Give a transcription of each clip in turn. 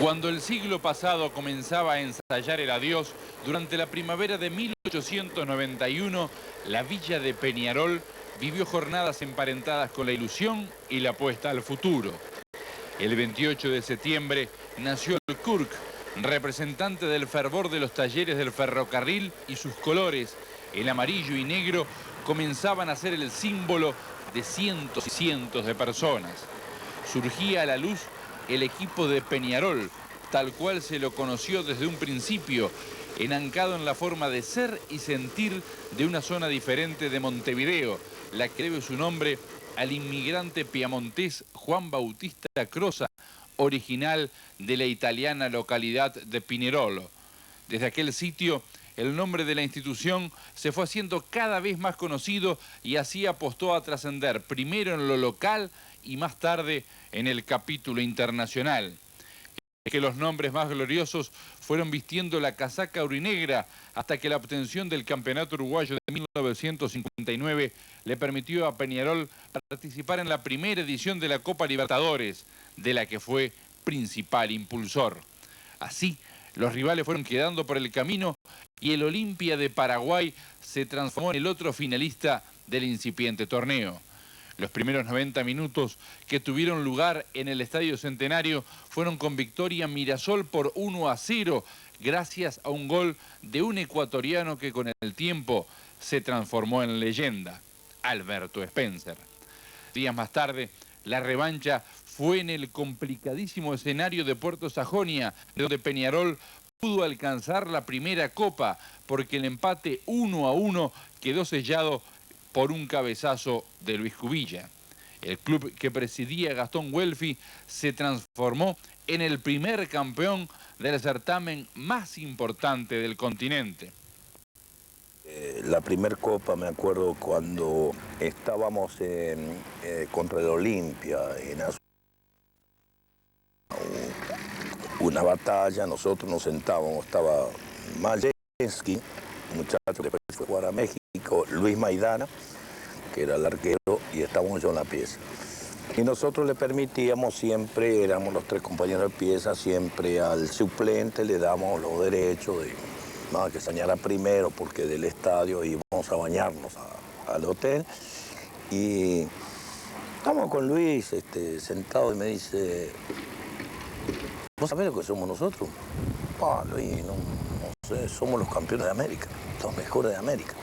Cuando el siglo pasado comenzaba a ensayar el adiós, durante la primavera de 1891, la villa de Peñarol vivió jornadas emparentadas con la ilusión y la apuesta al futuro. El 28 de septiembre nació el Kurk, representante del fervor de los talleres del ferrocarril, y sus colores, el amarillo y negro, comenzaban a ser el símbolo de cientos y cientos de personas. Surgía a la luz el equipo de Peñarol, tal cual se lo conoció desde un principio, enancado en la forma de ser y sentir de una zona diferente de Montevideo, la que debe su nombre al inmigrante piamontés Juan Bautista Croza, original de la italiana localidad de Pinerolo. Desde aquel sitio, el nombre de la institución se fue haciendo cada vez más conocido y así apostó a trascender primero en lo local y más tarde en el capítulo internacional. Que los nombres más gloriosos fueron vistiendo la casaca aurinegra hasta que la obtención del Campeonato Uruguayo de 1959 le permitió a Peñarol participar en la primera edición de la Copa Libertadores, de la que fue principal impulsor. Así, los rivales fueron quedando por el camino y el Olimpia de Paraguay se transformó en el otro finalista del incipiente torneo. Los primeros 90 minutos que tuvieron lugar en el Estadio Centenario fueron con victoria Mirasol por 1-0, gracias a un gol de un ecuatoriano que con el tiempo se transformó en leyenda, Alberto Spencer. Días más tarde, la revancha fue en el complicadísimo escenario de Puerto Sajonia, donde Peñarol pudo alcanzar la primera copa, porque el empate 1-1 quedó sellado por un cabezazo de Luis Cubilla. El club que presidía Gastón Welfi se transformó en el primer campeón del certamen más importante del continente. La primer copa, me acuerdo cuando estábamos contra el Olimpia, en una batalla, nosotros nos sentábamos, estaba Majewski, un muchacho que fue a jugar a México, Luis Maidana, que era el arquero, y estábamos yo en la pieza. Y nosotros le permitíamos siempre, éramos los tres compañeros de pieza, siempre al suplente le damos los derechos de que se bañara primero, porque del estadio íbamos a bañarnos al hotel. Y estamos con Luis sentado y me dice, ¿vos sabés lo que somos nosotros? Luis, no sé, somos los campeones de América, los mejores de América.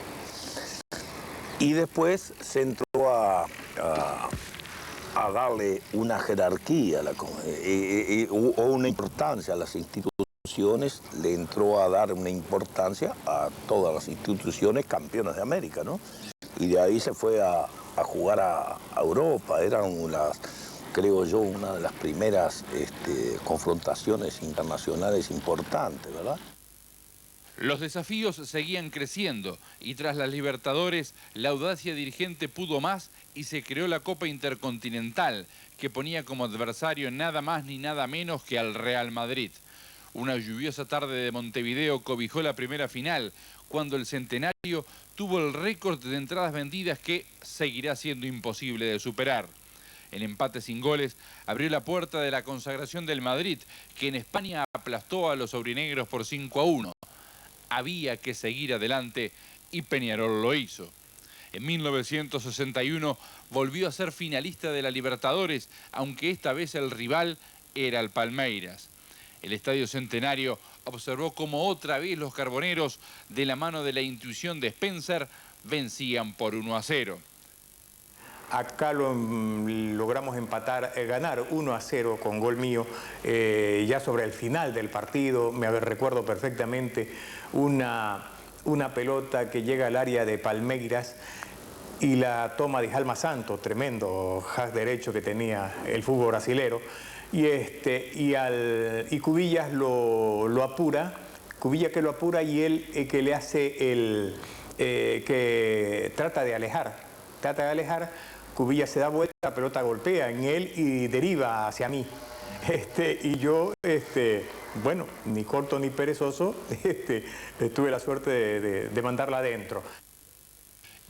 Y después se entró a darle una jerarquía o una importancia a las instituciones, le entró a dar una importancia a todas las instituciones campeonas de América, ¿no? Y de ahí se fue a jugar a Europa, eran creo yo, una de las primeras confrontaciones internacionales importantes, ¿verdad? Los desafíos seguían creciendo y tras las Libertadores la audacia dirigente pudo más y se creó la Copa Intercontinental, que ponía como adversario nada más ni nada menos que al Real Madrid. Una lluviosa tarde de Montevideo cobijó la primera final, cuando el Centenario tuvo el récord de entradas vendidas que seguirá siendo imposible de superar. El empate sin goles abrió la puerta de la consagración del Madrid, que en España aplastó a los aurinegros por 5-1. Había que seguir adelante y Peñarol lo hizo. En 1961 volvió a ser finalista de la Libertadores, aunque esta vez el rival era el Palmeiras. El Estadio Centenario observó cómo otra vez los carboneros, de la mano de la intuición de Spencer, vencían por 1-0. Acá logramos ganar 1-0 con gol mío, ya sobre el final del partido. Recuerdo perfectamente una pelota que llega al área de Palmeiras y la toma de Jalma Santos, tremendo hack derecho que tenía el fútbol brasilero. Y Cubillas lo apura, Cubillas que lo apura y él que le hace que trata de alejar. Cubillas se da vuelta, la pelota golpea en él y deriva hacia mí. Y yo, bueno, ni corto ni perezoso, tuve la suerte de mandarla adentro.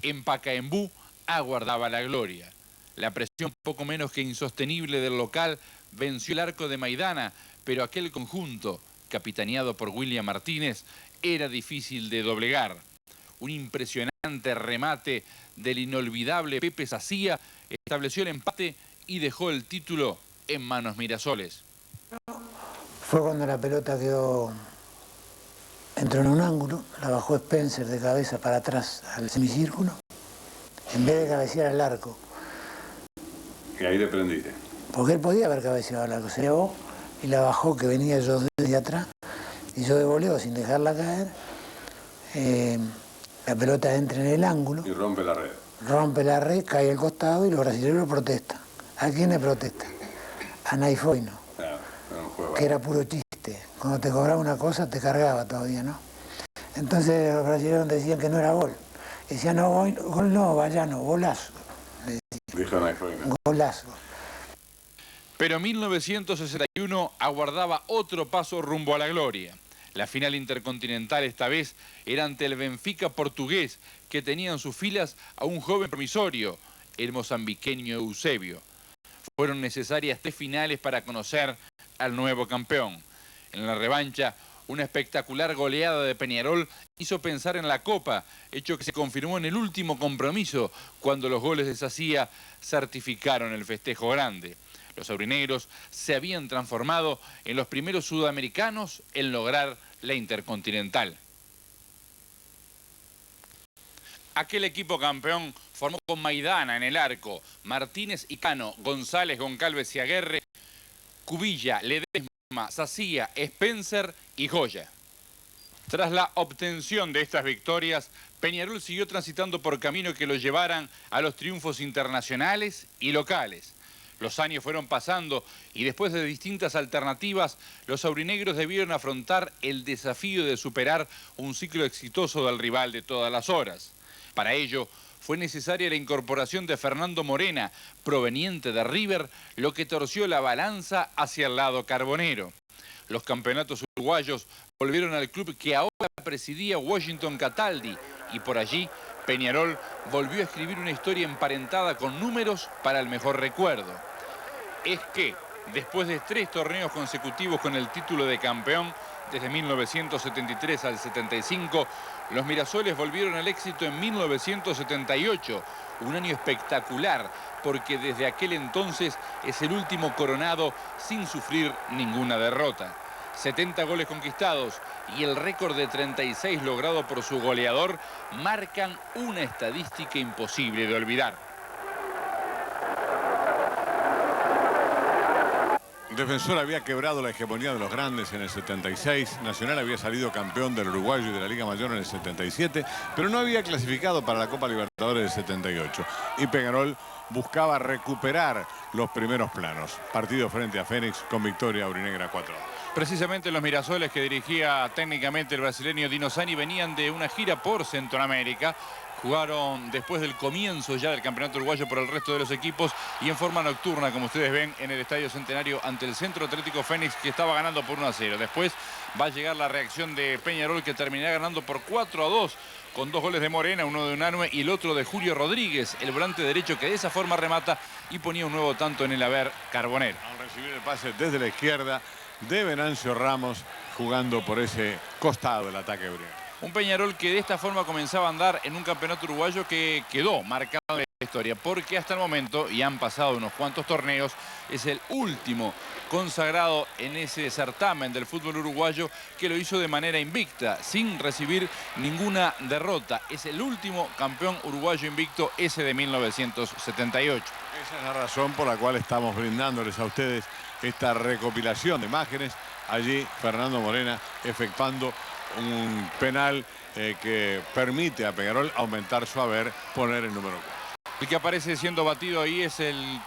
En Pacaembu aguardaba la gloria. La presión poco menos que insostenible del local venció el arco de Maidana, pero aquel conjunto, capitaneado por William Martínez, era difícil de doblegar. Un impresionante remate del inolvidable Pepe Sacía estableció el empate y dejó el título en manos Mirasoles. Fue cuando la pelota entró en un ángulo, la bajó Spencer de cabeza para atrás al semicírculo, en vez de cabecear al arco. Y ahí le prendiste. Porque él podía haber cabeceado al arco, se llevó y la bajó, que venía yo desde atrás, y yo de voleo sin dejarla caer. La pelota entra en el ángulo. Y rompe la red. Rompe la red, cae al costado y los brasileños protestan. ¿A quién le protestan? A Naifoino, que era puro chiste. Cuando te cobraba una cosa te cargaba todavía, ¿no? Entonces los brasileños decían que no era gol. Decían, no, gol no, Vallano, golazo. Dijo Naifoino. Golazo. Pero 1961 aguardaba otro paso rumbo a la gloria. La final intercontinental esta vez era ante el Benfica portugués, que tenía en sus filas a un joven promisorio, el mozambiqueño Eusebio. Fueron necesarias 3 finales para conocer al nuevo campeón. En la revancha, una espectacular goleada de Peñarol hizo pensar en la Copa, hecho que se confirmó en el último compromiso, cuando los goles de Sacía certificaron el festejo grande. Los aurinegros se habían transformado en los primeros sudamericanos en lograr la Intercontinental. Aquel equipo campeón formó con Maidana en el arco, Martínez y Cano, González, Goncalves y Aguerre, Cubilla, Ledesma, Sacía, Spencer y Joya. Tras la obtención de estas victorias, Peñarol siguió transitando por caminos que lo llevaran a los triunfos internacionales y locales. Los años fueron pasando y después de distintas alternativas, los aurinegros debieron afrontar el desafío de superar un ciclo exitoso del rival de todas las horas. Para ello, fue necesaria la incorporación de Fernando Morena, proveniente de River, lo que torció la balanza hacia el lado carbonero. Los campeonatos uruguayos volvieron al club que ahora presidía Washington Cataldi y por allí Peñarol volvió a escribir una historia emparentada con números para el mejor recuerdo. Es que, después de 3 torneos consecutivos con el título de campeón, desde 1973 al 75, los Mirasoles volvieron al éxito en 1978, un año espectacular, porque desde aquel entonces es el último coronado sin sufrir ninguna derrota. 70 goles conquistados y el récord de 36 logrado por su goleador marcan una estadística imposible de olvidar. Defensor había quebrado la hegemonía de los grandes en el 76, Nacional había salido campeón del Uruguayo y de la Liga Mayor en el 77, pero no había clasificado para la Copa Libertadores del 78. Y Peñarol buscaba recuperar los primeros planos. Partido frente a Fénix con victoria aurinegra 4. Precisamente los Mirasoles, que dirigía técnicamente el brasileño Dino Sani, venían de una gira por Centroamérica. Jugaron después del comienzo ya del campeonato uruguayo por el resto de los equipos y en forma nocturna, como ustedes ven, en el Estadio Centenario ante el Centro Atlético Fénix, que estaba ganando por 1-0. Después va a llegar la reacción de Peñarol, que terminará ganando por 4-2 con 2 goles de Morena, uno de Unanue y el otro de Julio Rodríguez, el volante derecho, que de esa forma remata y ponía un nuevo tanto en el haber carbonero. Al recibir el pase desde la izquierda de Venancio Ramos, jugando por ese costado del ataque aurinegra. Un Peñarol que de esta forma comenzaba a andar en un campeonato uruguayo que quedó marcado en la historia, porque hasta el momento, y han pasado unos cuantos torneos, es el último consagrado en ese certamen del fútbol uruguayo que lo hizo de manera invicta, sin recibir ninguna derrota. Es el último campeón uruguayo invicto, ese de 1978. Esa es la razón por la cual estamos brindándoles a ustedes esta recopilación de imágenes. Allí Fernando Morena efectuando un penal que permite a Peñarol aumentar su haber, poner el número 4. El que aparece siendo batido ahí es el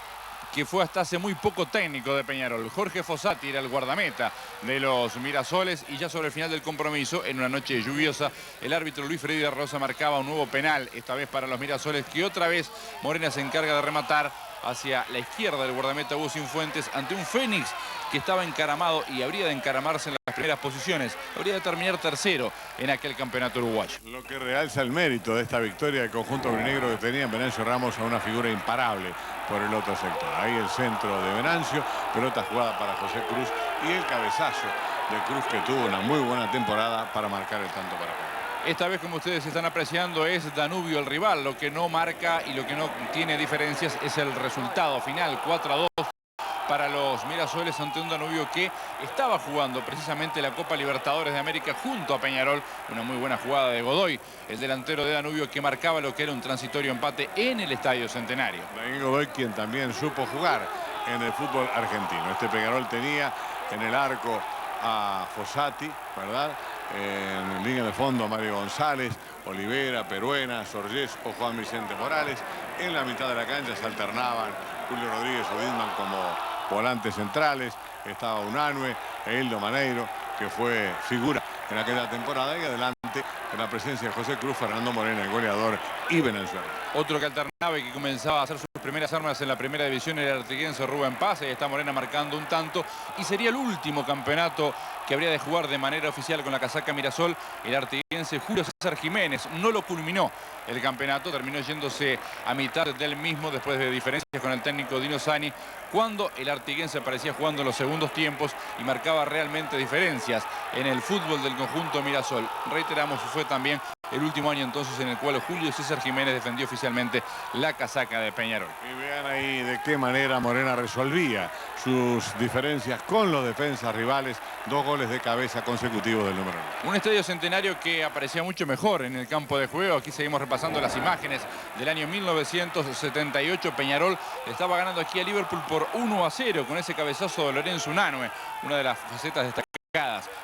que fue hasta hace muy poco técnico de Peñarol. Jorge Fossati era el guardameta de los Mirasoles y ya sobre el final del compromiso, en una noche lluviosa, el árbitro Luis Freddy de Rosa marcaba un nuevo penal, esta vez para los Mirasoles, que otra vez Morena se encarga de rematar, hacia la izquierda del guardameta Hugo Cifuentes ante un Fénix que estaba encaramado y habría de encaramarse en las primeras posiciones. Habría de terminar tercero en aquel campeonato uruguayo. Lo que realza el mérito de esta victoria del conjunto aurinegro, que tenía en Venancio Ramos a una figura imparable por el otro sector. Ahí el centro de Venancio, pelota jugada para José Cruz y el cabezazo de Cruz, que tuvo una muy buena temporada para marcar el tanto para Peñarol. Esta vez, como ustedes están apreciando, es Danubio el rival. Lo que no marca y lo que no tiene diferencias es el resultado final. 4-2 para los Mirasoles ante un Danubio que estaba jugando precisamente la Copa Libertadores de América junto a Peñarol. Una muy buena jugada de Godoy, el delantero de Danubio, que marcaba lo que era un transitorio empate en el Estadio Centenario. Daniel Godoy, quien también supo jugar en el fútbol argentino. Este Peñarol tenía en el arco a Fossati, ¿verdad? En línea de fondo a Mario González, Olivera, Peruena, Sorgés o Juan Vicente Morales. En la mitad de la cancha se alternaban Julio Rodríguez o Didman como volantes centrales. Estaba Unanue e Hildo Maneiro, que fue figura en aquella temporada, y adelante en la presencia de José Cruz, Fernando Morena, el goleador, y Venancio. Otro que alternaba y que comenzaba a hacer sus primeras armas en la primera división era el artiguense Rubén Paz. Ahí está Morena marcando un tanto, y sería el último campeonato que habría de jugar de manera oficial con la casaca Mirasol el artiguense Julio César Jiménez. No lo culminó el campeonato, terminó yéndose a mitad del mismo después de diferencias con el técnico Dino Sani, cuando el artiguense aparecía jugando en los segundos tiempos y marcaba realmente diferencias en el fútbol del conjunto Mirasol. Reiteramos, fue también el último año entonces en el cual Julio César Jiménez defendió oficialmente la casaca de Peñarol. Y vean ahí de qué manera Morena resolvía sus diferencias con los defensas rivales. 2 goles de cabeza consecutivos del número 9. Un Estadio Centenario que aparecía mucho mejor en el campo de juego. Aquí seguimos repasando las imágenes del año 1978. Peñarol estaba ganando aquí a Liverpool por 1-0 con ese cabezazo de Lorenzo Unanue, una de las facetas destacadas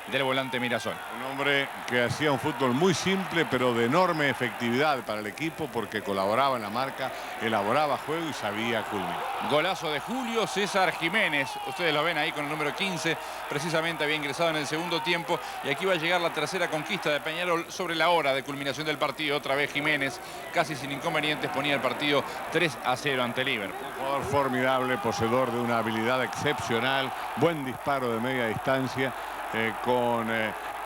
del volante Mirasol. Un hombre que hacía un fútbol muy simple, pero de enorme efectividad para el equipo, porque colaboraba en la marca, elaboraba juego y sabía culminar. Golazo de Julio César Jiménez. Ustedes lo ven ahí con el número 15. Precisamente había ingresado en el segundo tiempo. Y aquí va a llegar la tercera conquista de Peñarol sobre la hora de culminación del partido. Otra vez Jiménez, casi sin inconvenientes, ponía el partido 3-0 ante Liverpool. Un jugador formidable, poseedor de una habilidad excepcional, buen disparo de media distancia, con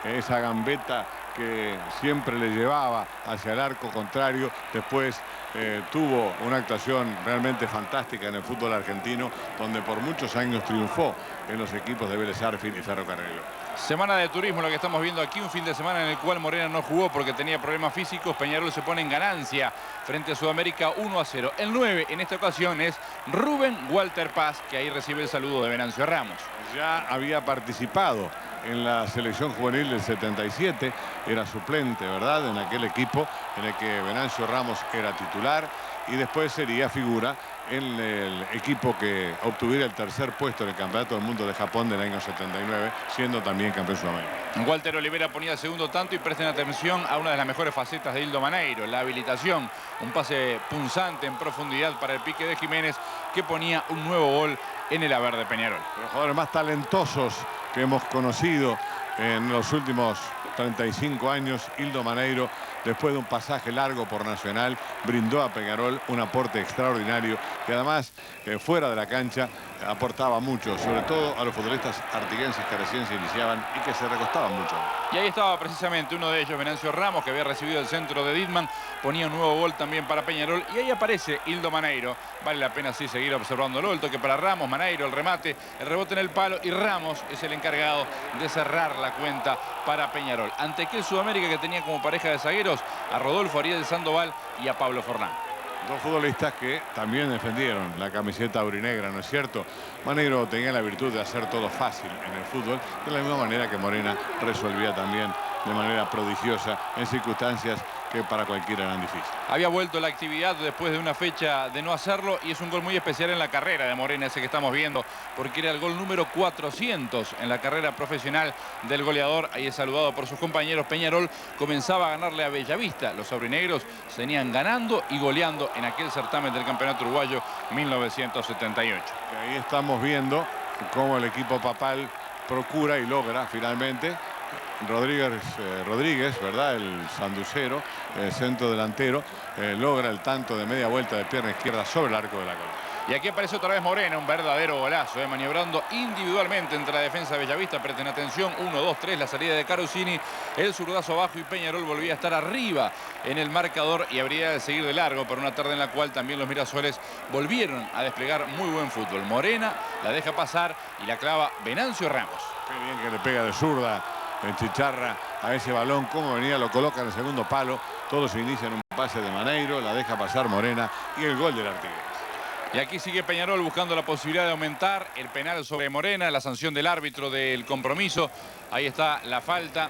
esa gambeta que siempre le llevaba hacia el arco contrario. Después tuvo una actuación realmente fantástica en el fútbol argentino, donde por muchos años triunfó en los equipos de Vélez Sarsfield y Ferrocarril. Semana de turismo, lo que estamos viendo aquí, un fin de semana en el cual Morena no jugó porque tenía problemas físicos. Peñarol se pone en ganancia frente a Sudamérica 1-0. El 9 en esta ocasión es Rubén Walter Paz, que ahí recibe el saludo de Venancio Ramos. Ya había participado en la selección juvenil del 77, era suplente, ¿verdad?, en aquel equipo en el que Venancio Ramos era titular, y después sería figura en el equipo que obtuviera el tercer puesto en el Campeonato del Mundo de Japón del año 79, siendo también campeón sudamericano. Walter Olivera ponía el segundo tanto, y presten atención a una de las mejores facetas de Hildo Maneiro, la habilitación, un pase punzante en profundidad para el pique de Jiménez, que ponía un nuevo gol en el haber de Peñarol. Los jugadores más talentosos que hemos conocido en los últimos 35 años, Hildo Maneiro, después de un pasaje largo por Nacional, brindó a Peñarol un aporte extraordinario, que además fuera de la cancha aportaba mucho, sobre todo a los futbolistas artiguenses que recién se iniciaban y que se recostaban mucho. Y ahí estaba precisamente uno de ellos, Venancio Ramos, que había recibido el centro de Didman, ponía un nuevo gol también para Peñarol, y ahí aparece Hildo Maneiro. Vale la pena sí seguir observándolo, el toque para Ramos, Maneiro, el remate, el rebote en el palo, y Ramos es el encargado de cerrar la cuenta para Peñarol. Ante aquel Sudamérica que tenía como pareja de zagueros a Rodolfo Ariel Sandoval y a Pablo Forlán. Dos futbolistas que también defendieron la camiseta aurinegra, ¿no es cierto? Maneiro tenía la virtud de hacer todo fácil en el fútbol, de la misma manera que Morena resolvía también de manera prodigiosa en circunstancias que para cualquiera eran difíciles. Había vuelto la actividad después de una fecha de no hacerlo, y es un gol muy especial en la carrera de Morena, ese que estamos viendo, porque era el gol número 400 en la carrera profesional del goleador. Ahí es saludado por sus compañeros. Peñarol comenzaba a ganarle a Bellavista. Los aurinegros venían ganando y goleando en aquel certamen del Campeonato Uruguayo 1978. Y ahí estamos viendo cómo el equipo papal procura y logra finalmente. Rodríguez, ¿verdad?, el sanducero, centro delantero, logra el tanto de media vuelta de pierna izquierda sobre el arco de la cola. Y aquí aparece otra vez Morena, un verdadero golazo, maniobrando individualmente entre la defensa de Bellavista. Presten atención, 1, 2, 3, la salida de Carusini, el zurdazo abajo y Peñarol volvía a estar arriba en el marcador y habría de seguir de largo por una tarde en la cual también los Mirasoles volvieron a desplegar muy buen fútbol. Morena la deja pasar y la clava Venancio Ramos. Qué bien que le pega de zurda en Chicharra a ese balón, cómo venía, lo coloca en el segundo palo, todo se inicia en un pase de Maneiro, la deja pasar Morena y el gol del artiguense. Y aquí sigue Peñarol buscando la posibilidad de aumentar el penal sobre Morena, la sanción del árbitro del compromiso. Ahí está la falta.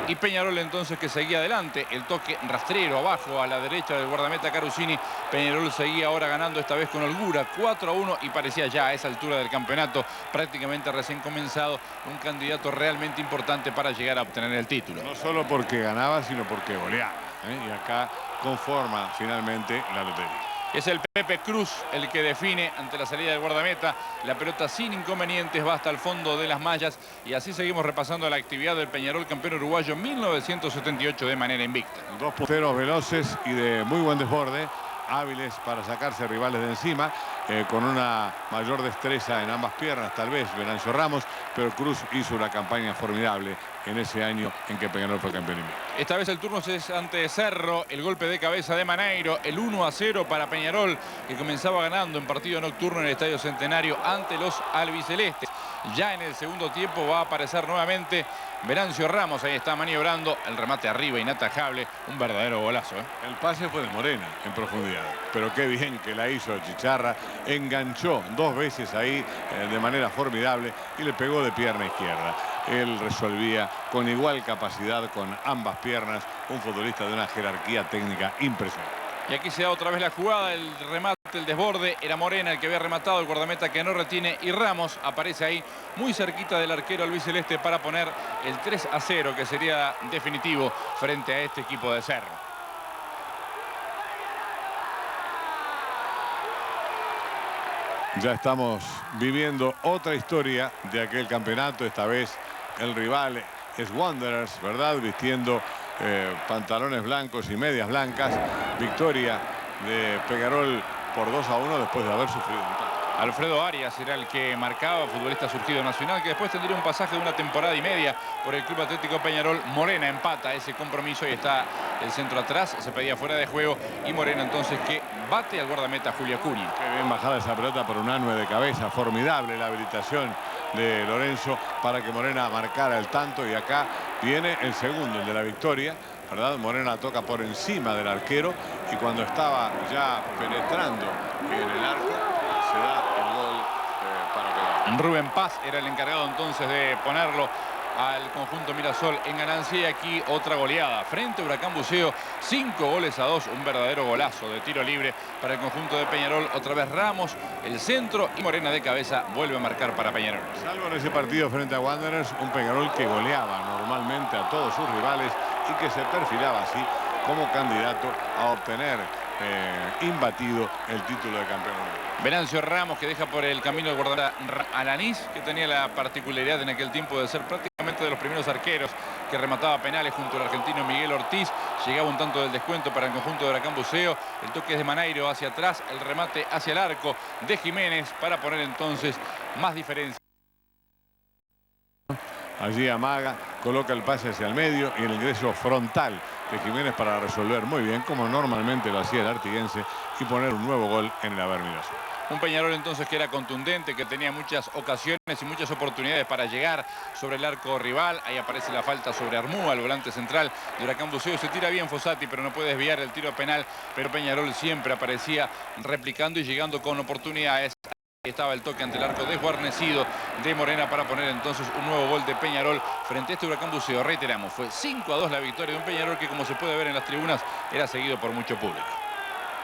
Y Peñarol entonces que seguía adelante. El toque rastrero abajo a la derecha del guardameta Carusini. Peñarol seguía ahora ganando esta vez con holgura. 4-1 y parecía ya a esa altura del campeonato, prácticamente recién comenzado, un candidato realmente importante para llegar a obtener el título. No solo porque ganaba, sino porque goleaba. Y acá conforma finalmente la lotería. Es el Pepe Cruz el que define ante la salida del guardameta. La pelota sin inconvenientes va hasta el fondo de las mallas. Y así seguimos repasando la actividad del Peñarol, campeón uruguayo 1978 de manera invicta. Dos punteros veloces y de muy buen desborde, hábiles para sacarse rivales de encima, con una mayor destreza en ambas piernas, tal vez Venancio Ramos, pero Cruz hizo una campaña formidable en ese año en que Peñarol fue campeón invicto. Esta vez el turno es ante Cerro, el golpe de cabeza de Maneiro, el 1-0 para Peñarol, que comenzaba ganando en partido nocturno en el Estadio Centenario ante los albicelestes. Ya en el segundo tiempo va a aparecer nuevamente Venancio Ramos, ahí está maniobrando, el remate arriba inatajable, un verdadero golazo. El pase fue de Morena en profundidad, pero qué bien que la hizo Chicharra, enganchó dos veces ahí de manera formidable y le pegó de pierna izquierda. Él resolvía con igual capacidad con ambas piernas, un futbolista de una jerarquía técnica impresionante. Y aquí se da otra vez la jugada, el remate, el desborde, era Morena el que había rematado, el guardameta que no retiene y Ramos aparece ahí muy cerquita del arquero albiceleste para poner el 3-0 que sería definitivo frente a este equipo de Cerro. Ya estamos viviendo otra historia de aquel campeonato, esta vez el rival es Wanderers, ¿verdad? Vistiendo pantalones blancos y medias blancas. Victoria de Peñarol por 2-1 después de haber sufrido un tanto. Alfredo Arias era el que marcaba, futbolista surgido nacional, que después tendría un pasaje de una temporada y media por el Club Atlético Peñarol. Morena empata ese compromiso y está el centro atrás, se pedía fuera de juego y Morena entonces que bate al guardameta Julio Acuña. Qué bien bajada esa pelota por un anue de cabeza, formidable la habilitación de Lorenzo para que Morena marcara el tanto y acá viene el segundo, el de la victoria, ¿verdad? Morena toca por encima del arquero y cuando estaba ya penetrando en el arco se da el gol para Peñarol. Rubén Paz era el encargado entonces de ponerlo al conjunto Mirasol en ganancia y aquí otra goleada frente a Huracán Buceo, 5-2, un verdadero golazo de tiro libre para el conjunto de Peñarol. Otra vez Ramos, el centro y Morena de cabeza vuelve a marcar para Peñarol. Salvo en ese partido frente a Wanderers, un Peñarol que goleaba normalmente a todos sus rivales y que se perfilaba así como candidato a obtener imbatido el título de campeón. Venancio Ramos que deja por el camino el guardameta Alanís, que tenía la particularidad en aquel tiempo de ser prácticamente de los primeros arqueros que remataba penales junto al argentino Miguel Ortiz. Llegaba un tanto del descuento para el conjunto de Huracán Buceo. El toque es de Maneiro hacia atrás, el remate hacia el arco de Jiménez para poner entonces más diferencia. Allí amaga, coloca el pase hacia el medio y el ingreso frontal de Jiménez para resolver muy bien, como normalmente lo hacía el artiguense, y poner un nuevo gol en el Haber Mirasol. Un Peñarol entonces que era contundente, que tenía muchas ocasiones y muchas oportunidades para llegar sobre el arco rival. Ahí aparece la falta sobre Armúa, el volante central de Huracán Buceo. Se tira bien Fossati, pero no puede desviar el tiro penal. Pero Peñarol siempre aparecía replicando y llegando con oportunidades. Estaba el toque ante el arco desguarnecido de Morena para poner entonces un nuevo gol de Peñarol frente a este Huracán Buceo. Reiteramos, fue 5-2 la victoria de un Peñarol que, como se puede ver en las tribunas, era seguido por mucho público.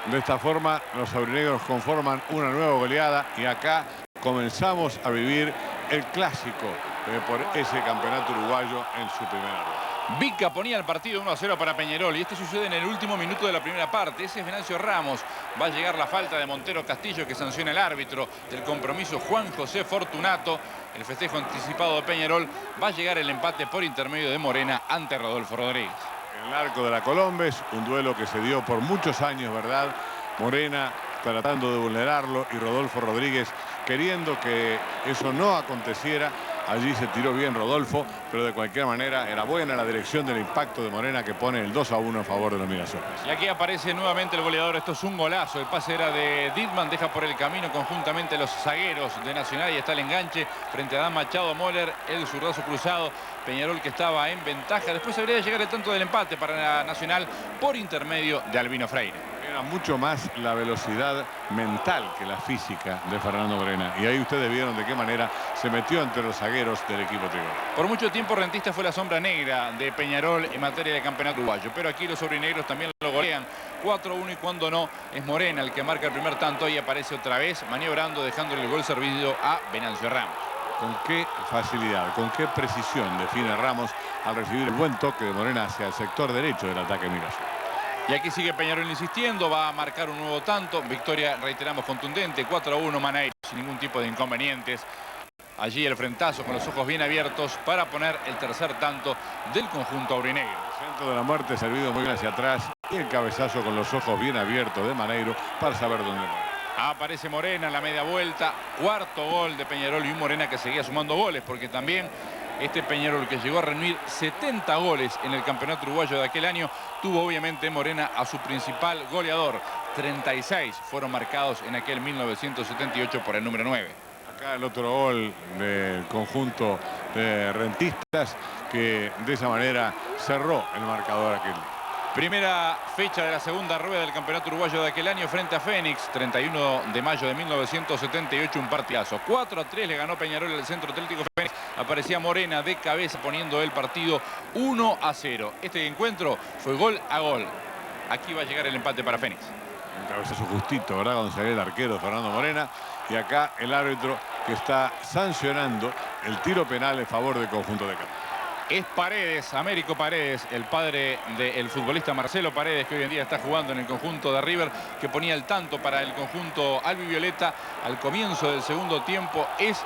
De esta forma, los aurinegros conforman una nueva goleada y acá comenzamos a vivir el clásico por ese campeonato uruguayo en su primera ronda. Vica ponía el partido 1-0 para Peñarol y esto sucede en el último minuto de la primera parte. Ese es Venancio Ramos. Va a llegar la falta de Montero Castillo que sanciona el árbitro del compromiso, Juan José Fortunato. El festejo anticipado de Peñarol. Va a llegar el empate por intermedio de Morena ante Rodolfo Rodríguez. En el arco de la Colombes, un duelo que se dio por muchos años, ¿verdad? Morena tratando de vulnerarlo y Rodolfo Rodríguez queriendo que eso no aconteciera. Allí se tiró bien Rodolfo, pero de cualquier manera era buena la dirección del impacto de Morena que pone el 2-1 a favor de los Mirasoles. Y aquí aparece nuevamente el goleador. Esto es un golazo. El pase era de Dittmann, deja por el camino conjuntamente los zagueros de Nacional y está el enganche frente a Dan Machado Moller, el zurdazo cruzado. Peñarol que estaba en ventaja. Después habría de llegar el tanto del empate para Nacional por intermedio de Albino Freire. Era mucho más la velocidad mental que la física de Fernando Morena. Y ahí ustedes vieron de qué manera se metió entre los zagueros del equipo tricolor. Por mucho tiempo Rentistas fue la sombra negra de Peñarol en materia de campeonato uruguayo. Pero aquí los sobrinegros también lo golean 4-1 y cuando no es Morena el que marca el primer tanto y aparece otra vez maniobrando, dejándole el gol servido a Venancio Ramos. Con qué facilidad, con qué precisión define Ramos al recibir el buen toque de Morena hacia el sector derecho del ataque Mirasoles. Y aquí sigue Peñarol insistiendo, va a marcar un nuevo tanto. Victoria, reiteramos, contundente, 4-1 Maneiro, sin ningún tipo de inconvenientes. Allí el frentazo con los ojos bien abiertos para poner el tercer tanto del conjunto aurinegro. El centro de la muerte servido muy bien hacia atrás y el cabezazo con los ojos bien abiertos de Maneiro para saber dónde va. Aparece Morena en la media vuelta, cuarto gol de Peñarol y un Morena que seguía sumando goles porque también este Peñarol que llegó a reunir 70 goles en el campeonato uruguayo de aquel año tuvo obviamente Morena a su principal goleador. 36 fueron marcados en aquel 1978 por el número 9. Acá el otro gol del conjunto de Rentistas que de esa manera cerró el marcador aquel día. Primera fecha de la segunda rueda del campeonato uruguayo de aquel año frente a Fénix, 31 de mayo de 1978, un partidazo. 4-3 le ganó Peñarol al Centro Atlético Fénix. Aparecía Morena de cabeza poniendo el partido 1-0. Este encuentro fue gol a gol. Aquí va a llegar el empate para Fénix. Un cabezazo justito, ¿verdad? Cuando salió el arquero Fernando Morena. Y acá el árbitro que está sancionando el tiro penal en favor del conjunto de campo. Es Paredes, Américo Paredes, el padre del futbolista Marcelo Paredes, que hoy en día está jugando en el conjunto de River, que ponía el tanto para el conjunto albivioleta al comienzo del segundo tiempo. Es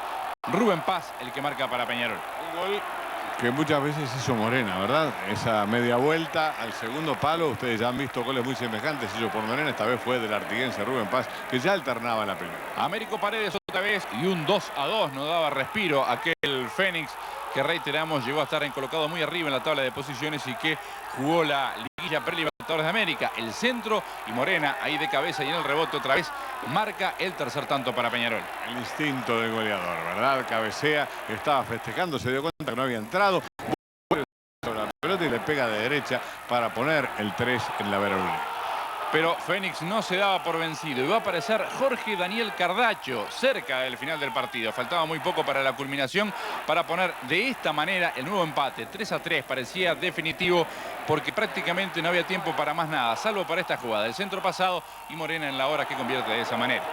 Rubén Paz el que marca para Peñarol. Un gol que muchas veces hizo Morena, ¿verdad? Esa media vuelta al segundo palo. Ustedes ya han visto goles muy semejantes hechos por Morena. Esta vez fue del artiguense Rubén Paz, que ya alternaba en la primera. Américo Paredes otra vez y un 2-2 no daba respiro aquel Fénix, que reiteramos llegó a estar colocado muy arriba en la tabla de posiciones y que jugó la liguilla pre-Libertadores de América. El centro y Morena ahí de cabeza y en el rebote otra vez marca el tercer tanto para Peñarol. El instinto del goleador, ¿verdad? Cabecea, estaba festejando, se dio cuenta que no había entrado. Sobre la pelota y le pega de derecha para poner el 3 en la verolina. Pero Fénix no se daba por vencido y va a aparecer Jorge Daniel Cardacho cerca del final del partido. Faltaba muy poco para la culminación para poner de esta manera el nuevo empate. 3-3 parecía definitivo porque prácticamente no había tiempo para más nada, salvo para esta jugada. El centro pasado y Morena en la hora que convierte de esa manera.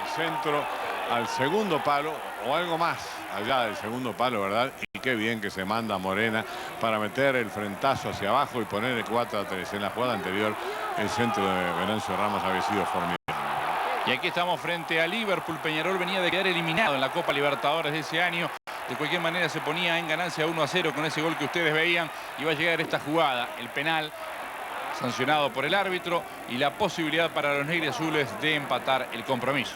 El centro al segundo palo o algo más allá del segundo palo, ¿verdad? Y qué bien que se manda Morena para meter el frentazo hacia abajo y poner el 4-3. En la jugada anterior el centro de Venancio Ramos había sido formidable. Y aquí estamos frente a Liverpool. Peñarol venía de quedar eliminado en la Copa Libertadores de ese año. De cualquier manera se ponía en ganancia 1-0 con ese gol que ustedes veían. Y va a llegar esta jugada, el penal sancionado por el árbitro y la posibilidad para los negriazules de empatar el compromiso.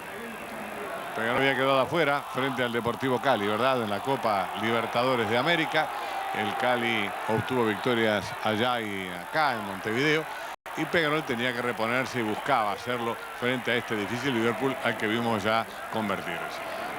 Peñarol había quedado afuera frente al Deportivo Cali, ¿verdad? En la Copa Libertadores de América. El Cali obtuvo victorias allá y acá en Montevideo. Y Peñarol tenía que reponerse y buscaba hacerlo frente a este difícil Liverpool al que vimos ya convertirse.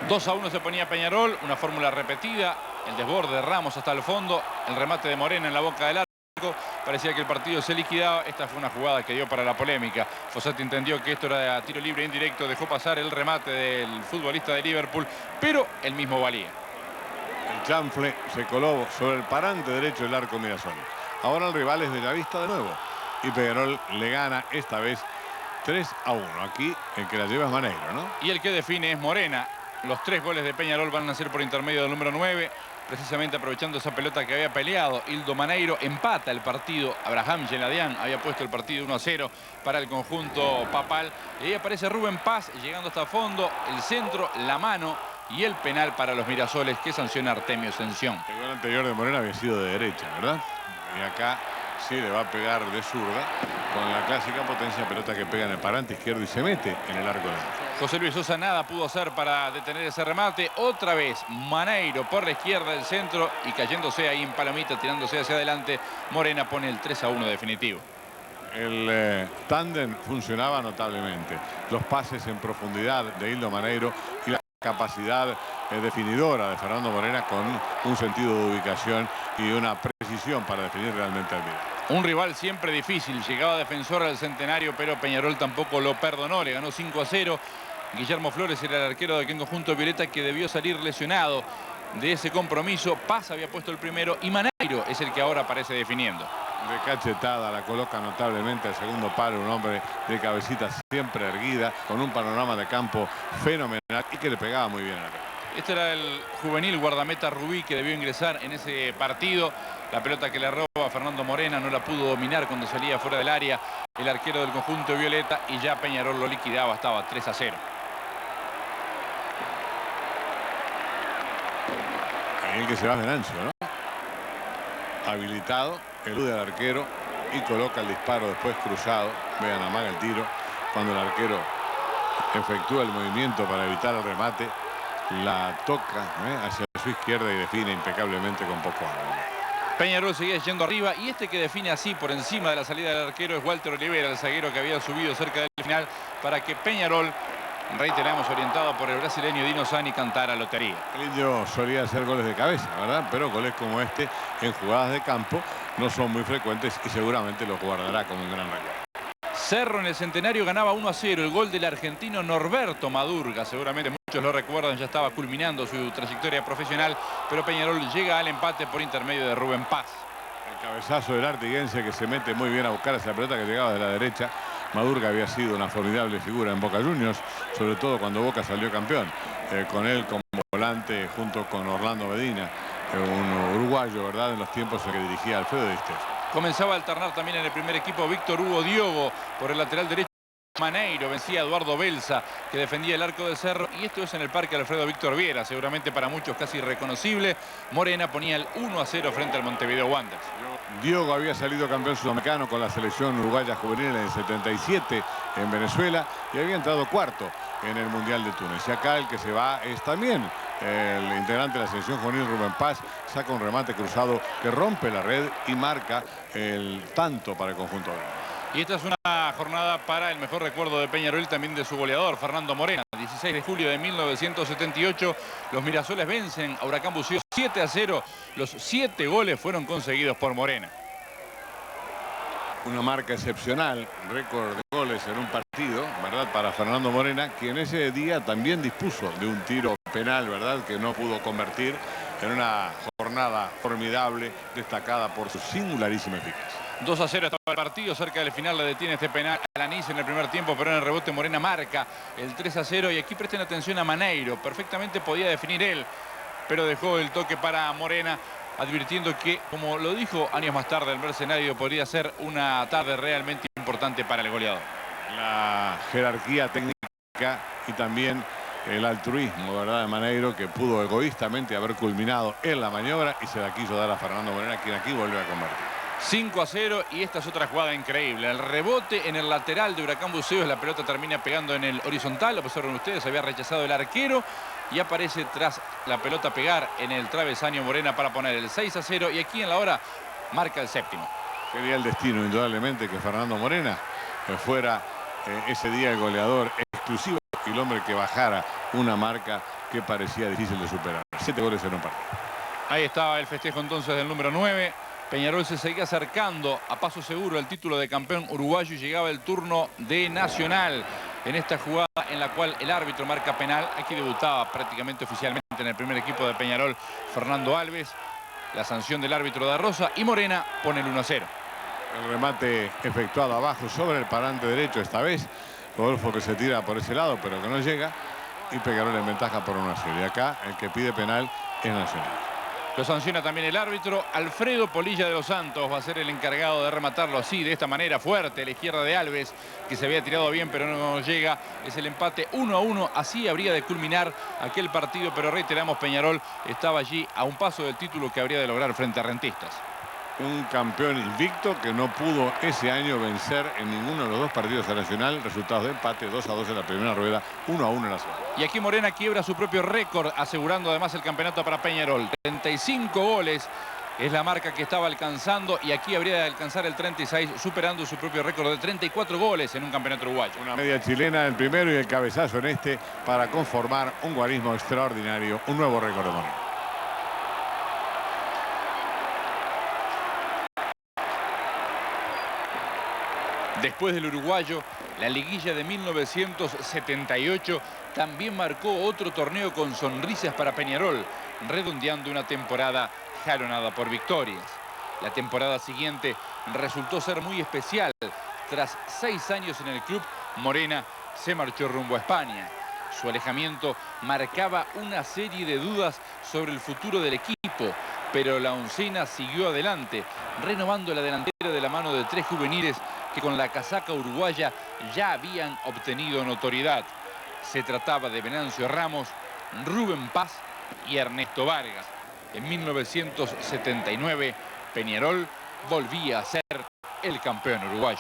2-1 se ponía Peñarol, una fórmula repetida. El desborde de Ramos hasta el fondo. El remate de Morena en la boca del arco. Parecía que el partido se liquidaba. Esta fue una jugada que dio para la polémica. Fossati entendió que esto era tiro libre indirecto. Dejó pasar el remate del futbolista de Liverpool, pero el mismo valía. El chanfle se coló sobre el parante derecho del arco Mirasoles. Ahora el rival es Bellavista de nuevo. Y Peñarol le gana esta vez 3-1. Aquí el que la lleva es Maneiro, ¿no? Y el que define es Morena. Los 3 goles de Peñarol van a ser por intermedio del número 9. Precisamente aprovechando esa pelota que había peleado Hildo Maneiro, empata el partido. Abraham Geladian había puesto el partido 1-0 para el conjunto papal. Y ahí aparece Rubén Paz llegando hasta el fondo. El centro, la mano y el penal para los Mirasoles que sanciona Artemio Ascensión. El gol anterior de Morena había sido de derecha, ¿verdad? Y acá sí le va a pegar de zurda. con la clásica potencia, pelota que pega en el parante izquierdo y se mete en el arco de Andes. José Luis Sosa nada pudo hacer para detener ese remate. Otra vez Maneiro por la izquierda del centro y cayéndose ahí en palomita, tirándose hacia adelante. Morena pone el 3-1 definitivo. El tándem funcionaba notablemente. Los pases en profundidad de Hildo Maneiro y la capacidad definidora de Fernando Morena con un sentido de ubicación y una precisión para definir realmente al rival. Un rival siempre difícil. Llegaba defensor al Centenario, pero Peñarol tampoco lo perdonó. Le ganó 5-0. Guillermo Flores era el arquero del conjunto violeta que debió salir lesionado de ese compromiso. Paz había puesto el primero y Maneiro es el que ahora aparece definiendo. De cachetada la coloca notablemente al segundo palo, un hombre de cabecita siempre erguida, con un panorama de campo fenomenal y que le pegaba muy bien a la pelota. Este era el juvenil guardameta Rubí que debió ingresar en ese partido. La pelota que le roba a Fernando Morena no la pudo dominar cuando salía fuera del área el arquero del conjunto violeta y ya Peñarol lo liquidaba, estaba 3-0. Ahí el que se va de Venancio, ¿no? Habilitado, elude al arquero y coloca el disparo después cruzado. Vean, amaga el tiro. Cuando el arquero efectúa el movimiento para evitar el remate, la toca hacia su izquierda y define impecablemente con poco ángulo. Peñarol seguía yendo arriba y este que define así por encima de la salida del arquero es Walter Olivera, el zaguero que había subido cerca del final para que Peñarol, reiteramos, orientado por el brasileño Dino Sani, cantara lotería. El Indio solía hacer goles de cabeza, ¿verdad? Pero goles como este en jugadas de campo no son muy frecuentes y seguramente los guardará como un gran recuerdo. Cerro en el Centenario ganaba 1-0, el gol del argentino Norberto Madurga, seguramente muchos lo recuerdan, ya estaba culminando su trayectoria profesional, pero Peñarol llega al empate por intermedio de Rubén Paz. El cabezazo del artiguense que se mete muy bien a buscar esa pelota que llegaba de la derecha. Madurga había sido una formidable figura en Boca Juniors, sobre todo cuando Boca salió campeón, con él como volante junto con Orlando Medina, un uruguayo, ¿verdad?, en los tiempos en que dirigía Alfredo Di Stéfano. Comenzaba a alternar también en el primer equipo Víctor Hugo Diogo por el lateral derecho. Maneiro vencía a Eduardo Belsa, que defendía el arco del Cerro, y esto es en el Parque Alfredo Víctor Viera, seguramente para muchos casi irreconocible. Morena ponía el 1-0 frente al Montevideo Wanderers. Diogo había salido campeón sudamericano con la selección uruguaya juvenil en el 77 en Venezuela y había entrado cuarto en el Mundial de Túnez. Y acá el que se va es también el integrante de la selección juvenil, Rubén Paz, saca un remate cruzado que rompe la red y marca el tanto para el conjunto grande. Y esta es una jornada para el mejor recuerdo de Peñarol, también de su goleador, Fernando Morena. 16 de julio de 1978, los Mirasoles vencen a Huracán Buceo 7-0. Los 7 goles fueron conseguidos por Morena. Una marca excepcional, récord de goles en un partido, ¿verdad?, para Fernando Morena, quien ese día también dispuso de un tiro penal, ¿verdad?, que no pudo convertir en una jornada formidable, destacada por su singularísima eficacia. 2-0 estaba el partido, cerca del final le detiene este penal Alanis en el primer tiempo, pero en el rebote Morena marca el 3-0 y aquí presten atención a Maneiro, perfectamente podía definir él, pero dejó el toque para Morena, advirtiendo que, como lo dijo años más tarde el mercenario, podría ser una tarde realmente importante para el goleador. La jerarquía técnica y también el altruismo, ¿verdad?, de Maneiro, que pudo egoístamente haber culminado en la maniobra y se la quiso dar a Fernando Morena, quien aquí vuelve a convertir. 5-0 y esta es otra jugada increíble. El rebote en el lateral de Huracán Buceos, la pelota termina pegando en el horizontal, lo observan ustedes, había rechazado el arquero y aparece tras la pelota pegar en el travesaño Morena para poner el 6-0 y aquí en la hora marca el séptimo. Sería el destino, indudablemente, que Fernando Morena fuera ese día el goleador exclusivo y el hombre que bajara una marca que parecía difícil de superar. 7 goles en un partido. Ahí estaba el festejo entonces del número 9. Peñarol se seguía acercando a paso seguro al título de campeón uruguayo y llegaba el turno de Nacional en esta jugada en la cual el árbitro marca penal. Aquí debutaba prácticamente oficialmente en el primer equipo de Peñarol Fernando Alves. La sanción del árbitro de Rosa y Morena pone el 1-0. El remate efectuado abajo sobre el parante derecho esta vez. Rodolfo que se tira por ese lado pero que no llega y Peñarol en ventaja por 1-0. Y acá el que pide penal es Nacional. Lo sanciona también el árbitro. Alfredo Polilla de los Santos va a ser el encargado de rematarlo así, de esta manera, fuerte, a la izquierda de Alves, que se había tirado bien pero no llega. Es el empate 1-1. Así habría de culminar aquel partido, pero reiteramos, Peñarol estaba allí a un paso del título que habría de lograr frente a Rentistas. Un campeón invicto que no pudo ese año vencer en ninguno de los dos partidos a Nacional. Resultados de empate, 2-2 en la primera rueda, 1-1 en la segunda. Y aquí Morena quiebra su propio récord, asegurando además el campeonato para Peñarol. 35 goles es la marca que estaba alcanzando y aquí habría de alcanzar el 36, superando su propio récord de 34 goles en un campeonato uruguayo. Una media chilena el primero y el cabezazo en este para conformar un guarismo extraordinario, un nuevo récord de Morena. Después del uruguayo, la liguilla de 1978 también marcó otro torneo con sonrisas para Peñarol, redondeando una temporada jalonada por victorias. La temporada siguiente resultó ser muy especial. Tras 6 años en el club, Morena se marchó rumbo a España. Su alejamiento marcaba una serie de dudas sobre el futuro del equipo, pero la oncena siguió adelante, renovando la delantera de la mano de 3 juveniles que con la casaca uruguaya ya habían obtenido notoriedad. Se trataba de Venancio Ramos, Rubén Paz y Ernesto Vargas. En 1979, Peñarol volvía a ser el campeón uruguayo.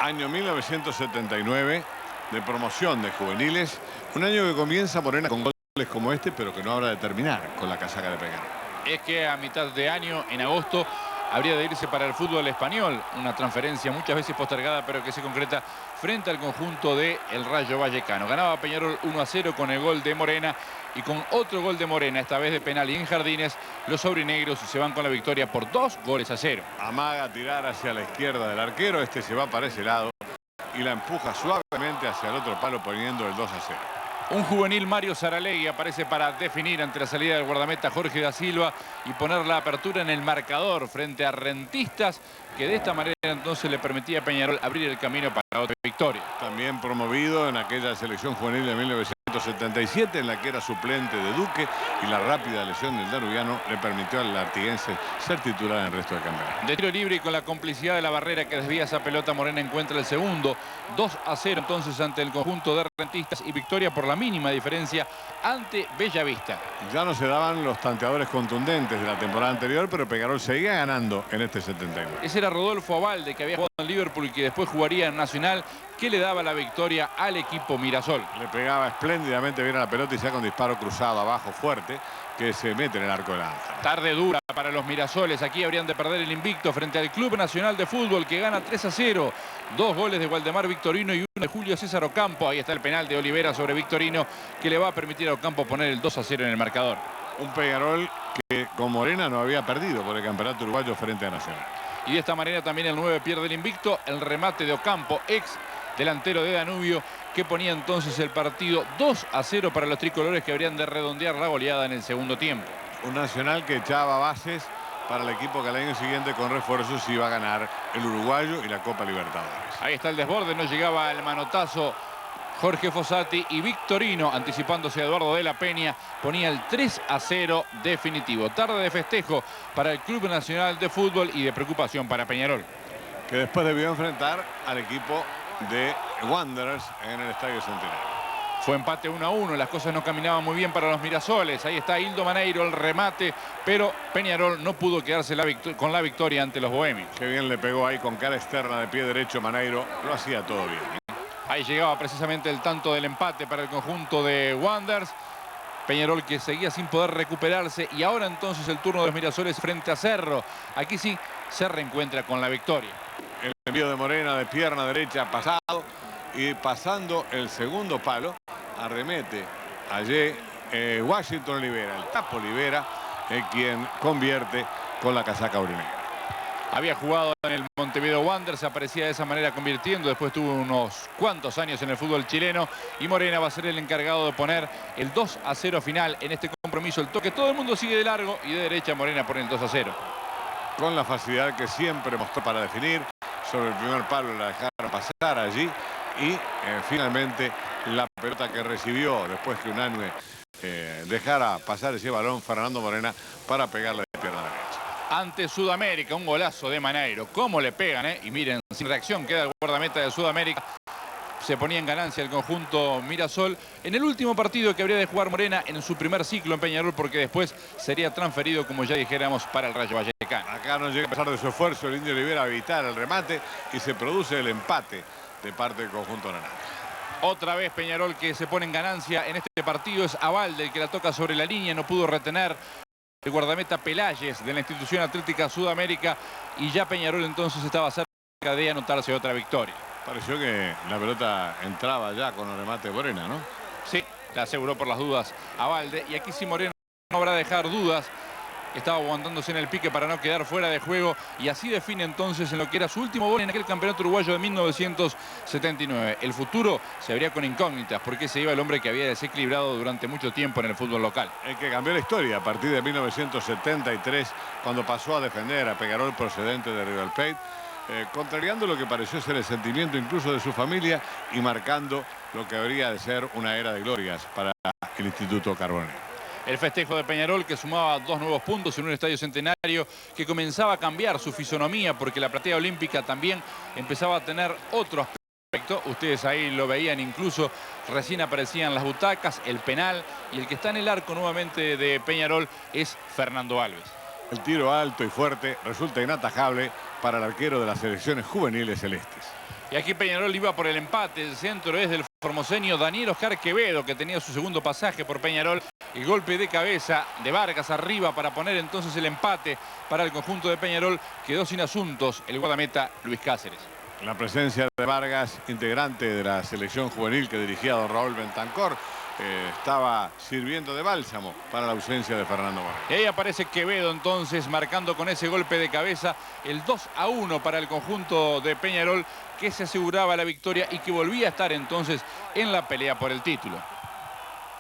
Año 1979 de promoción de juveniles. Un año que comienza Morena con goles como este, pero que no habrá de terminar con la casaca de Peñarol. Es que a mitad de año, en agosto, habría de irse para el fútbol español. Una transferencia muchas veces postergada, pero que se concreta frente al conjunto de el Rayo Vallecano. Ganaba Peñarol 1-0 con el gol de Morena y con otro gol de Morena, esta vez de penal y en Jardines, los aurinegros se van con la victoria por 2-0. Amaga a tirar hacia la izquierda del arquero, este se va para ese lado y la empuja suavemente hacia el otro palo poniendo el 2-0. Un juvenil Mario Saralegui aparece para definir ante la salida del guardameta Jorge da Silva y poner la apertura en el marcador frente a Rentistas, que de esta manera entonces le permitía a Peñarol abrir el camino para otra victoria. También promovido en aquella selección juvenil de 1977 en la que era suplente de Duque, y la rápida lesión del danubiano le permitió al artiguense ser titular en el resto del campeonato. De tiro libre y con la complicidad de la barrera que desvía esa pelota, Morena encuentra el segundo. 2-0 entonces ante el conjunto de Rentistas y victoria por la mínima diferencia ante Bellavista. Ya no se daban los tanteadores contundentes de la temporada anterior, pero Peñarol seguía ganando en este 79. Ese era Rodolfo Abalde, que había jugado en Liverpool y que después jugaría en Nacional, que le daba la victoria al equipo Mirasol. Le pegaba espléndidamente bien a la pelota y saca un disparo cruzado abajo fuerte que se mete en el arco de la Ánfora. Tarde dura para los Mirasoles. Aquí habrían de perder el invicto frente al Club Nacional de Fútbol, que gana 3-0. 2 goles de Waldemar Victorino y uno de Julio César Ocampo. Ahí está el penal de Olivera sobre Victorino, que le va a permitir a Ocampo poner el 2-0 en el marcador. Un Peñarol que con Morena no había perdido por el campeonato uruguayo frente a Nacional. Y de esta manera también el 9 pierde el invicto. El remate de Ocampo, ex delantero de Danubio, que ponía entonces el partido 2-0 para los tricolores, que habrían de redondear la goleada en el segundo tiempo. Un Nacional que echaba bases para el equipo que al año siguiente con refuerzos iba a ganar el uruguayo y la Copa Libertadores. Ahí está el desborde, no llegaba el manotazo Jorge Fossati, y Victorino, anticipándose a Eduardo de la Peña, ponía el 3-0 definitivo. Tarde de festejo para el Club Nacional de Fútbol y de preocupación para Peñarol, que después debió enfrentar al equipo de Wanderers en el Estadio Centenario. Fue empate 1-1, las cosas no caminaban muy bien para los Mirasoles. Ahí está Hildo Maneiro, el remate, pero Peñarol no pudo quedarse con la victoria ante los bohemios. Qué bien le pegó ahí con cara externa de pie derecho Maneiro, lo hacía todo bien. Ahí llegaba precisamente el tanto del empate para el conjunto de Wanderers. Peñarol que seguía sin poder recuperarse, y ahora entonces el turno de los Mirasoles frente a Cerro. Aquí sí se reencuentra con la victoria. El envío de Morena de pierna derecha pasado, y pasando el segundo palo arremete allí Washington Olivera, el Tapo Olivera, quien convierte con la casaca aurinegra. Había jugado en el Montevideo Wanderers, aparecía de esa manera convirtiendo, después tuvo unos cuantos años en el fútbol chileno, y Morena va a ser el encargado de poner el 2-0 final en este compromiso. El toque, todo el mundo sigue de largo, y de derecha Morena pone el 2-0. Con la facilidad que siempre mostró para definir, sobre el primer palo la dejaron pasar allí, y finalmente la pelota que recibió después que Unanue dejara pasar ese balón, Fernando Morena, para pegarle de pierna derecha. Ante Sudamérica, un golazo de Maneiro. ¿Cómo le pegan, Y miren, sin reacción queda el guardameta de Sudamérica. se ponía en ganancia el conjunto Mirasol en el último partido que habría de jugar Morena en su primer ciclo en Peñarol, porque después sería transferido, como ya dijéramos, para el Rayo Vallecano. Acá no llega, a pesar de su esfuerzo, el Indio Olivera a evitar el remate y se produce el empate de parte del conjunto naranja. Otra vez Peñarol que se pone en ganancia en este partido. Es Abalde el que la toca sobre la línea, no pudo retener el guardameta Pelayes de la Institución Atlética Sudamérica, y ya Peñarol entonces estaba cerca de anotarse otra victoria. Pareció que la pelota entraba ya con el remate de Morena, ¿no? Sí, la aseguró por las dudas Abalde, y aquí sí Morena no habrá de dejar dudas. Estaba aguantándose en el pique para no quedar fuera de juego, y así define entonces en lo que era su último gol en aquel campeonato uruguayo de 1979. El futuro se abría con incógnitas, porque se iba el hombre que había desequilibrado durante mucho tiempo en el fútbol local. El que cambió la historia a partir de 1973, cuando pasó a defender a Peñarol procedente de River Plate, contrariando lo que pareció ser el sentimiento incluso de su familia y marcando lo que habría de ser una era de glorias para el Instituto Carbonero. El festejo de Peñarol, que sumaba 2 nuevos puntos en un estadio centenario que comenzaba a cambiar su fisonomía, porque la platea olímpica también empezaba a tener otro aspecto. Ustedes ahí lo veían, incluso recién aparecían las butacas, el penal, y el que está en el arco nuevamente de Peñarol es Fernando Alves. El tiro alto y fuerte resulta inatajable para el arquero de las selecciones juveniles celestes. Y aquí Peñarol iba por el empate. El centro es del formoseño Daniel Oscar Quevedo, que tenía su segundo pasaje por Peñarol. El golpe de cabeza de Vargas arriba para poner entonces el empate para el conjunto de Peñarol. Quedó sin asuntos el guardameta Luis Cáceres. La presencia de Vargas, integrante de la selección juvenil que dirigía don Raúl Bentancor, estaba sirviendo de bálsamo para la ausencia de Fernando Vargas. Y ahí aparece Quevedo entonces marcando con ese golpe de cabeza el 2-1 para el conjunto de Peñarol, que se aseguraba la victoria y que volvía a estar entonces en la pelea por el título.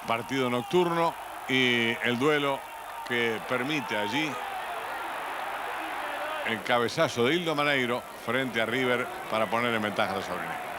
Partido nocturno y el duelo que permite allí el cabezazo de Hildo Maneiro frente a River para poner en ventaja a los aurinegros.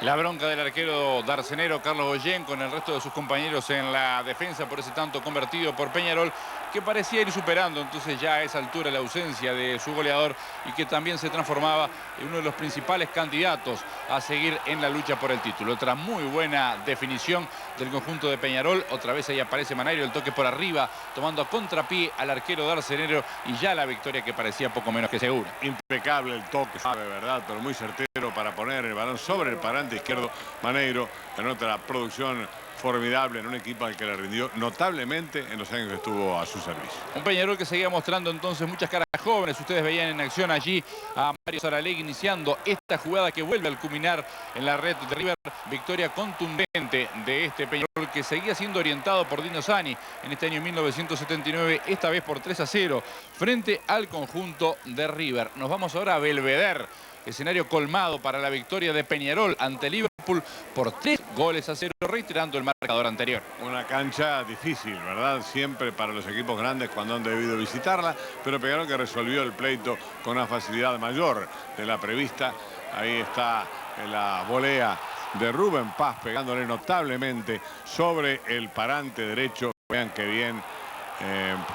La bronca del arquero darcenero Carlos Goyen con el resto de sus compañeros en la defensa por ese tanto convertido por Peñarol, que parecía ir superando entonces ya a esa altura la ausencia de su goleador, y que también se transformaba en uno de los principales candidatos a seguir en la lucha por el título. Otra muy buena definición del conjunto de Peñarol. Otra vez ahí aparece Maneiro, el toque por arriba, tomando a contrapié al arquero darcenero, y ya la victoria que parecía poco menos que segura. Impecable el toque, sabe, verdad, pero muy certero para poner el balón sobre el parante izquierdo. Maneiro en otra producción formidable en un equipo al que le rindió notablemente en los años que estuvo a su servicio. Un Peñarol que seguía mostrando entonces muchas caras jóvenes. Ustedes veían en acción allí a Mario Saralegui iniciando esta jugada que vuelve al culminar en la red de River. Victoria contundente de este Peñarol, que seguía siendo orientado por Dino Sani en este año 1979, esta vez por 3-0 frente al conjunto de River. Nos vamos ahora a Belvedere, escenario colmado para la victoria de Peñarol ante Liverpool por 3-0, reiterando el marcador anterior. Una cancha difícil, ¿verdad? Siempre para los equipos grandes cuando han debido visitarla, pero Peñarol que resolvió el pleito con una facilidad mayor de la prevista. Ahí está la volea de Rubén Paz pegándole notablemente sobre el parante derecho. Vean qué bien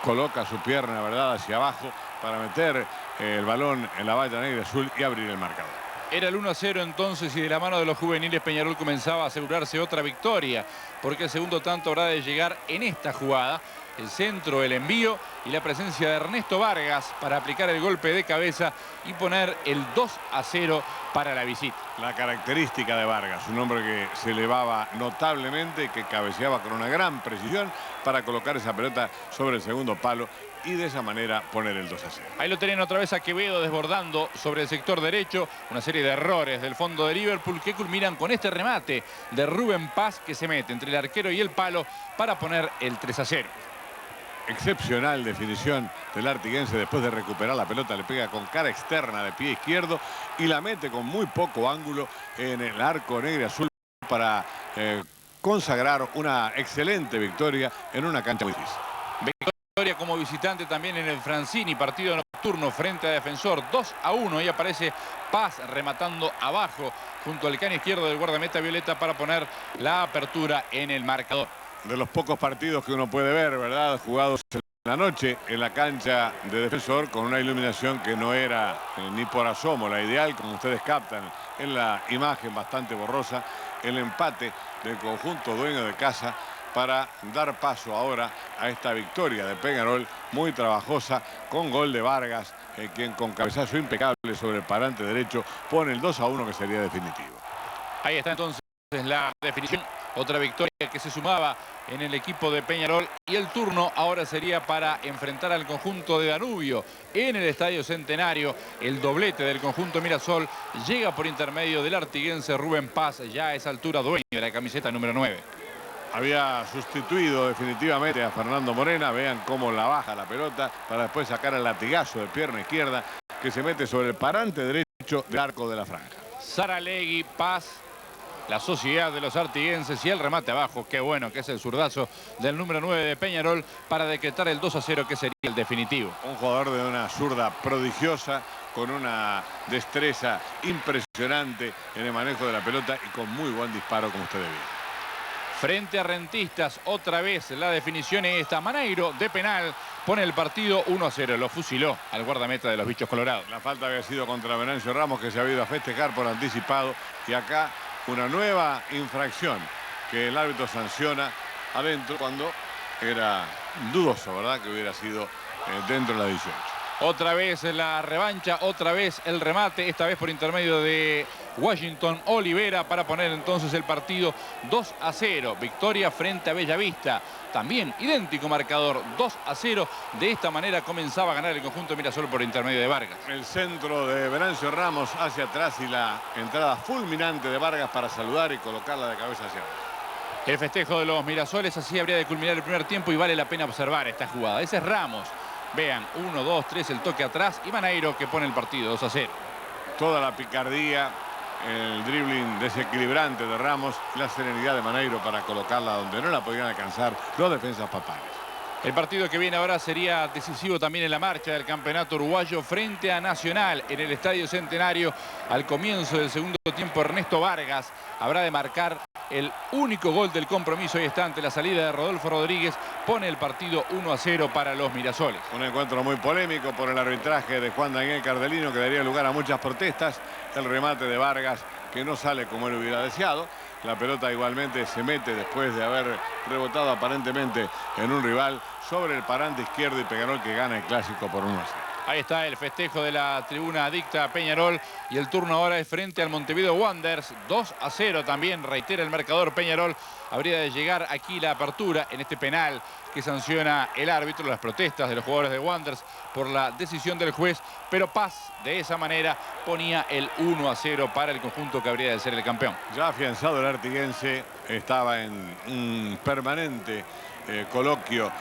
coloca su pierna, ¿verdad?, hacia abajo para meter el balón en la valla negra y azul y abrir el marcador. Era el 1-0 entonces, y de la mano de los juveniles Peñarol comenzaba a asegurarse otra victoria, porque el segundo tanto habrá de llegar en esta jugada. El centro, el envío y la presencia de Ernesto Vargas para aplicar el golpe de cabeza y poner el 2-0 para la visita. La característica de Vargas, un hombre que se elevaba notablemente, que cabeceaba con una gran precisión para colocar esa pelota sobre el segundo palo y de esa manera poner el 2-0. Ahí lo tenían otra vez a Quevedo desbordando sobre el sector derecho. Una serie de errores del fondo de Liverpool que culminan con este remate de Rubén Paz, que se mete entre el arquero y el palo para poner el 3-0. Excepcional definición del artiguense después de recuperar la pelota. Le pega con cara externa de pie izquierdo y la mete con muy poco ángulo en el arco negro y azul para consagrar una excelente victoria en una cancha muy difícil. Victoria como visitante también en el Francini, partido nocturno frente a Defensor, 2-1. Ahí aparece Paz rematando abajo junto al cano izquierdo del guardameta violeta para poner la apertura en el marcador. De los pocos partidos que uno puede ver, ¿verdad?, jugados en la noche en la cancha de Defensor con una iluminación que no era ni por asomo la ideal, como ustedes captan en la imagen bastante borrosa, el empate del conjunto dueño de casa para dar paso ahora a esta victoria de Peñarol, muy trabajosa, con gol de Vargas, quien con cabezazo impecable sobre el parante derecho pone el 2-1 que sería definitivo. Ahí está entonces la definición, otra victoria que se sumaba en el equipo de Peñarol, y el turno ahora sería para enfrentar al conjunto de Danubio en el Estadio Centenario. El doblete del conjunto Mirasol llega por intermedio del artiguense Rubén Paz, ya a esa altura dueño de la camiseta número 9. Había sustituido definitivamente a Fernando Morena. Vean cómo la baja la pelota para después sacar el latigazo de pierna izquierda que se mete sobre el parante derecho del arco de la franja. Saralegui, Paz, la sociedad de los artiguenses, y el remate abajo, qué bueno que es el zurdazo del número 9 de Peñarol para decretar el 2-0 que sería el definitivo. Un jugador de una zurda prodigiosa, con una destreza impresionante en el manejo de la pelota y con muy buen disparo, como ustedes ven. Frente a Rentistas, otra vez la definición es esta. Maneiro, de penal, pone el partido 1-0. Lo fusiló al guardameta de los Bichos Colorados. La falta había sido contra Venancio Ramos, que se había ido a festejar por anticipado. Y acá una nueva infracción que el árbitro sanciona adentro, cuando era dudoso, ¿verdad?, que hubiera sido dentro de la 18. Otra vez la revancha, otra vez el remate, esta vez por intermedio de Washington Olivera para poner entonces el partido 2-0. Victoria frente a Bellavista. También idéntico marcador, 2-0. De esta manera comenzaba a ganar el conjunto Mirasol por intermedio de Vargas. El centro de Venancio Ramos hacia atrás y la entrada fulminante de Vargas para saludar y colocarla de cabeza hacia abajo. El festejo de los Mirasoles, así habría de culminar el primer tiempo, y vale la pena observar esta jugada. Ese es Ramos. Vean, 1, 2, 3, el toque atrás, y Maneiro que pone el partido 2-0. Toda la picardía, el dribbling desequilibrante de Ramos, la serenidad de Maneiro para colocarla donde no la podían alcanzar los defensas papales. El partido que viene ahora sería decisivo también en la marcha del campeonato uruguayo frente a Nacional en el Estadio Centenario. Al comienzo del segundo tiempo, Ernesto Vargas habrá de marcar el único gol del compromiso. Ahí está, ante la salida de Rodolfo Rodríguez, pone el partido 1-0 para los Mirasoles. Un encuentro muy polémico por el arbitraje de Juan Daniel Cardelino, que daría lugar a muchas protestas. El remate de Vargas, que no sale como él hubiera deseado. La pelota igualmente se mete después de haber rebotado aparentemente en un rival sobre el parante izquierdo, y Peñarol que gana el clásico por 1-0. Ahí está el festejo de la tribuna adicta a Peñarol, y el turno ahora es frente al Montevideo Wanderers. 2-0 también, reitera el marcador Peñarol. Habría de llegar aquí la apertura en este penal que sanciona el árbitro, las protestas de los jugadores de Wanderers por la decisión del juez, pero Paz de esa manera ponía el 1-0 para el conjunto que habría de ser el campeón. Ya afianzado el artiguense, estaba en un permanente coloquio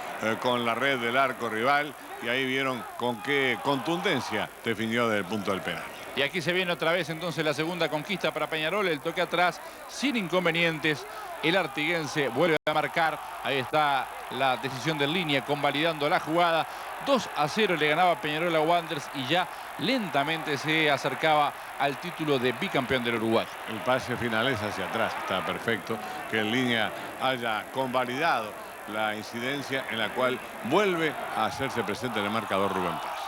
con la red del arco rival, y ahí vieron con qué contundencia definió desde el punto del penal. Y aquí se viene otra vez entonces la segunda conquista para Peñarol, el toque atrás sin inconvenientes. El artiguense vuelve a marcar, ahí está la decisión de línea convalidando la jugada. 2-0 le ganaba Peñarol a Wanderers, y ya lentamente se acercaba al título de bicampeón del Uruguay. El pase final es hacia atrás, está perfecto que en línea haya convalidado la incidencia, en la cual vuelve a hacerse presente en el marcador Rubén Paz.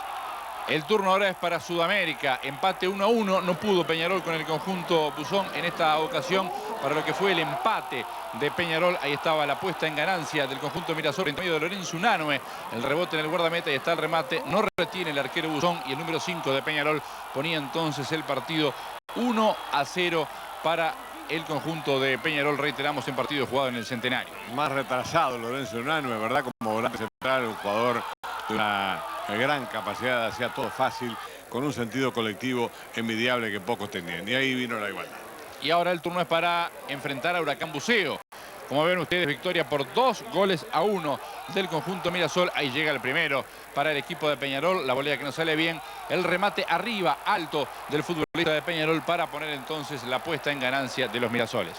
El turno ahora es para Sudamérica. Empate 1-1. No pudo Peñarol con el conjunto Buzón en esta ocasión para lo que fue el empate de Peñarol. Ahí estaba la puesta en ganancia del conjunto Mirasol en medio de Lorenzo Unanue. El rebote en el guardameta, y está el remate. No retiene el arquero Buzón, y el número 5 de Peñarol ponía entonces el partido 1-0 para el conjunto de Peñarol. Reiteramos, en partido jugado en el Centenario. Más retrasado Lorenzo Unanue, ¿verdad? Como volante central, un jugador de una gran capacidad, hacía todo fácil, con un sentido colectivo envidiable que pocos tenían. Y ahí vino la igualdad. Y ahora el turno es para enfrentar a Huracán Buceo. Como ven ustedes, victoria por 2-1 del conjunto Mirasol. Ahí llega el primero para el equipo de Peñarol. La volea que no sale bien. El remate arriba, alto, del futbolista de Peñarol para poner entonces la puesta en ganancia de los Mirasoles.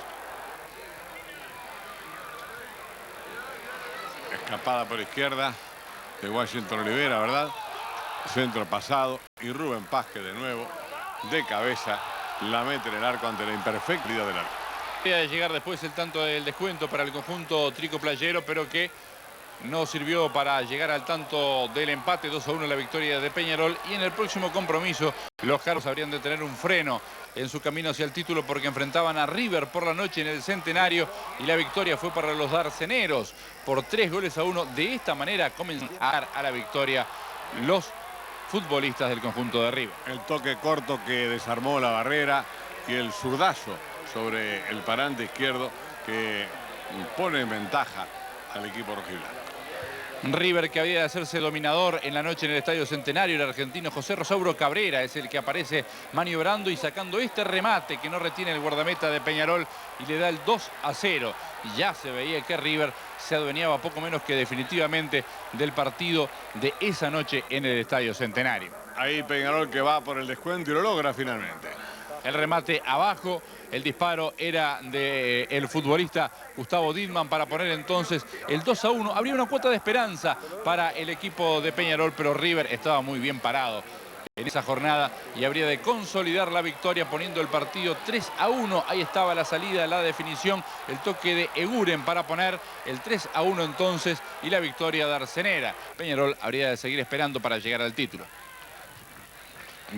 Escapada por izquierda de Washington Olivera, ¿verdad? Centro pasado, y Rubén Paz, que de nuevo, de cabeza, la mete en el arco ante la imperfectibilidad del arco. De llegar después el tanto del descuento para el conjunto trico playero, pero que no sirvió para llegar al tanto del empate. 2-1 la victoria de Peñarol. Y en el próximo compromiso los Jaros habrían de tener un freno en su camino hacia el título, porque enfrentaban a River por la noche en el Centenario y la victoria fue para los darceneros por 3-1. De esta manera comienzan a dar a la victoria los futbolistas del conjunto de River. El toque corto que desarmó la barrera y el zurdazo sobre el parante izquierdo que pone en ventaja al equipo rojiblanco. River, que había de hacerse dominador en la noche en el Estadio Centenario. El argentino José Rosauro Cabrera es el que aparece maniobrando y sacando este remate que no retiene el guardameta de Peñarol y le da el 2-0. Y ya se veía que River se adueñaba poco menos que definitivamente del partido de esa noche en el Estadio Centenario. Ahí Peñarol que va por el descuento y lo logra finalmente. El remate abajo, el disparo era del futbolista Gustavo Didman para poner entonces el 2-1. Habría una cuota de esperanza para el equipo de Peñarol, pero River estaba muy bien parado en esa jornada y habría de consolidar la victoria poniendo el partido 3-1. Ahí estaba la salida, la definición, el toque de Eguren para poner el 3-1 entonces y la victoria de Arcenera. Peñarol habría de seguir esperando para llegar al título.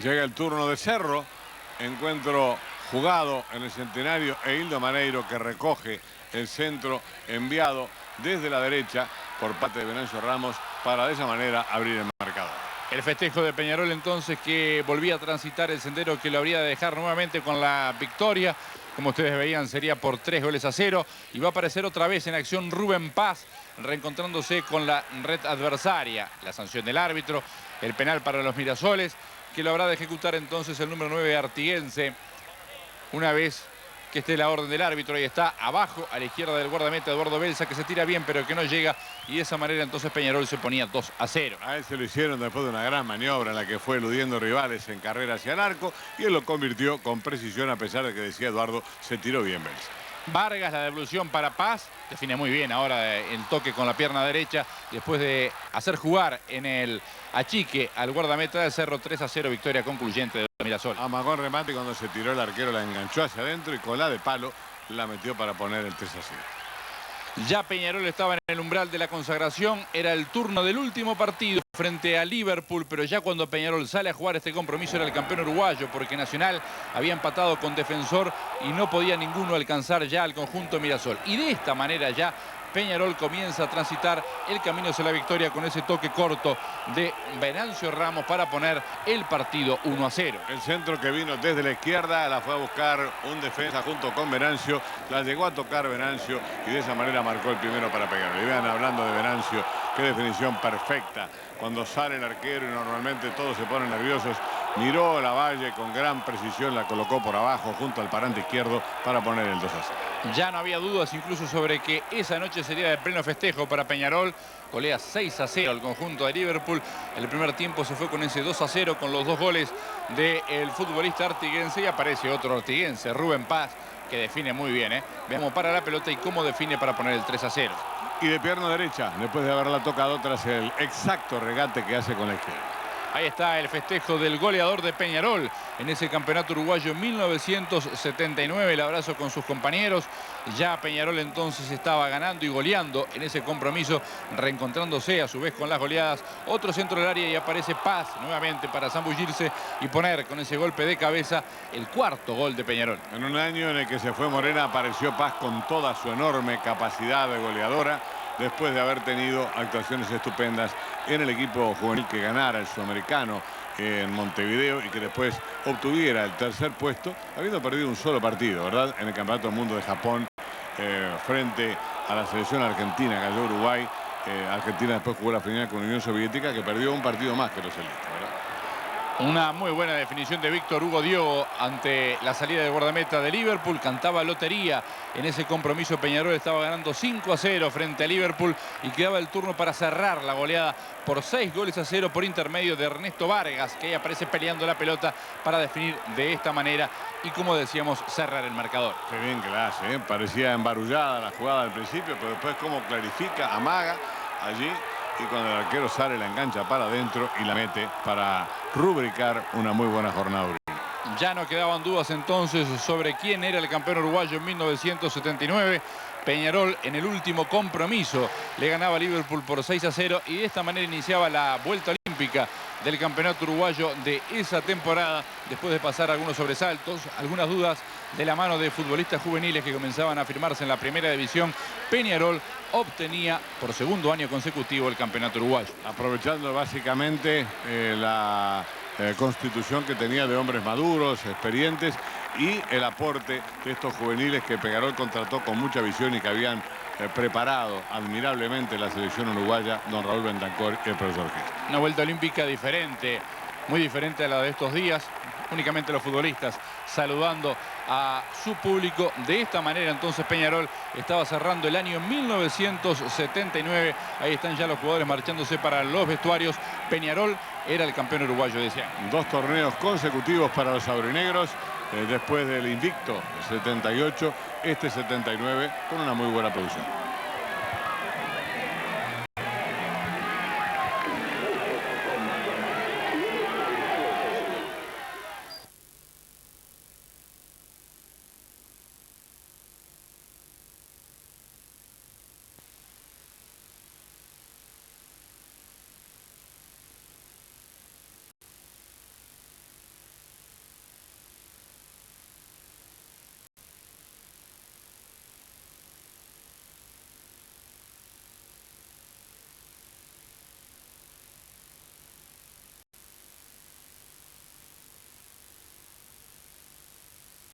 Llega el turno de Cerro. Encuentro jugado en el Centenario e Hildo Maneiro que recoge el centro enviado desde la derecha por parte de Venancio Ramos para de esa manera abrir el marcador. El festejo de Peñarol entonces, que volvía a transitar el sendero que lo habría de dejar nuevamente con la victoria. Como ustedes veían, sería por 3-0 y va a aparecer otra vez en acción Rubén Paz, reencontrándose con la red adversaria. La sanción del árbitro, el penal para los Mirasoles, que lo habrá de ejecutar entonces el número 9 artiguense. Una vez que esté la orden del árbitro, ahí está, abajo, a la izquierda del guardameta Eduardo Belsa, que se tira bien pero que no llega. Y de esa manera entonces Peñarol se ponía 2-0. A él se lo hicieron después de una gran maniobra en la que fue eludiendo rivales en carrera hacia el arco. Y él lo convirtió con precisión, a pesar de que decía Eduardo, se tiró bien Belsa. Vargas, la devolución para Paz, define muy bien ahora el toque con la pierna derecha, después de hacer jugar en el achique al guardameta de Cerro. 3-0, victoria concluyente de Mirasol. Amagó el remate y cuando se tiró el arquero la enganchó hacia adentro y con la de palo la metió para poner el 3-0. Ya Peñarol estaba en el umbral de la consagración, era el turno del último partido frente a Liverpool, pero ya cuando Peñarol sale a jugar este compromiso era el campeón uruguayo, porque Nacional había empatado con Defensor y no podía ninguno alcanzar ya al conjunto Mirasol. Y de esta manera ya Peñarol comienza a transitar el camino hacia la victoria con ese toque corto de Venancio Ramos para poner el partido 1-0. El centro que vino desde la izquierda la fue a buscar un defensa junto con Venancio, la llegó a tocar Venancio y de esa manera marcó el primero para Peñarol. Y vean, hablando de Venancio, qué definición perfecta. Cuando sale el arquero y normalmente todos se ponen nerviosos, miró la valla con gran precisión, la colocó por abajo junto al parante izquierdo para poner el 2-0. Ya no había dudas incluso sobre que esa noche sería de pleno festejo para Peñarol. Golea 6-0 al conjunto de Liverpool. El primer tiempo se fue con ese 2-0 con los dos goles del futbolista artiguense y aparece otro artiguense, Rubén Paz, que define muy bien. Veamos para la pelota y cómo define para poner el 3-0. Y de pierna derecha, después de haberla tocado tras el exacto regate que hace con la izquierda. Ahí está el festejo del goleador de Peñarol en ese campeonato uruguayo en 1979. El abrazo con sus compañeros. Ya Peñarol entonces estaba ganando y goleando en ese compromiso, reencontrándose a su vez con las goleadas. Otro centro del área y aparece Paz nuevamente para zambullirse y poner con ese golpe de cabeza el cuarto gol de Peñarol. En un año en el que se fue Morena, apareció Paz con toda su enorme capacidad de goleadora, después de haber tenido actuaciones estupendas en el equipo juvenil que ganara el sudamericano en Montevideo y que después obtuviera el tercer puesto, habiendo perdido un solo partido, ¿verdad? En el Campeonato del Mundo de Japón, frente a la selección argentina, cayó Uruguay. Argentina después jugó la final con la Unión Soviética, que perdió un partido más que los celestes, ¿verdad? Una muy buena definición de Víctor Hugo Diogo ante la salida del guardameta de Liverpool. Cantaba lotería en ese compromiso. Peñarol estaba ganando 5-0 frente a Liverpool y quedaba el turno para cerrar la goleada por 6-0 por intermedio de Ernesto Vargas, que ahí aparece peleando la pelota para definir de esta manera y, como decíamos, cerrar el marcador. Qué bien que la hace, ¿eh? Parecía embarullada la jugada al principio, pero después como clarifica, amaga allí. Y cuando el arquero sale, la engancha para adentro y la mete para rubricar una muy buena jornada. Ya no quedaban dudas entonces sobre quién era el campeón uruguayo en 1979. Peñarol en el último compromiso le ganaba a Liverpool por 6-0 y de esta manera iniciaba la vuelta olímpica del campeonato uruguayo de esa temporada, después de pasar algunos sobresaltos, algunas dudas de la mano de futbolistas juveniles que comenzaban a firmarse en la primera división. Peñarol obtenía por segundo año consecutivo el campeonato uruguayo. Aprovechando básicamente la constitución que tenía de hombres maduros, experientes, y el aporte de estos juveniles que Peñarol contrató con mucha visión y que habían preparado admirablemente la selección uruguaya, don Raúl Bentancor y el profesor Gil. Una vuelta olímpica diferente, muy diferente a la de estos días. Únicamente los futbolistas saludando a su público. De esta manera entonces Peñarol estaba cerrando el año 1979. Ahí están ya los jugadores marchándose para los vestuarios. Peñarol era el campeón uruguayo de ese año. 2 torneos consecutivos para los aurinegros. Después del invicto 78, este 79 con una muy buena producción.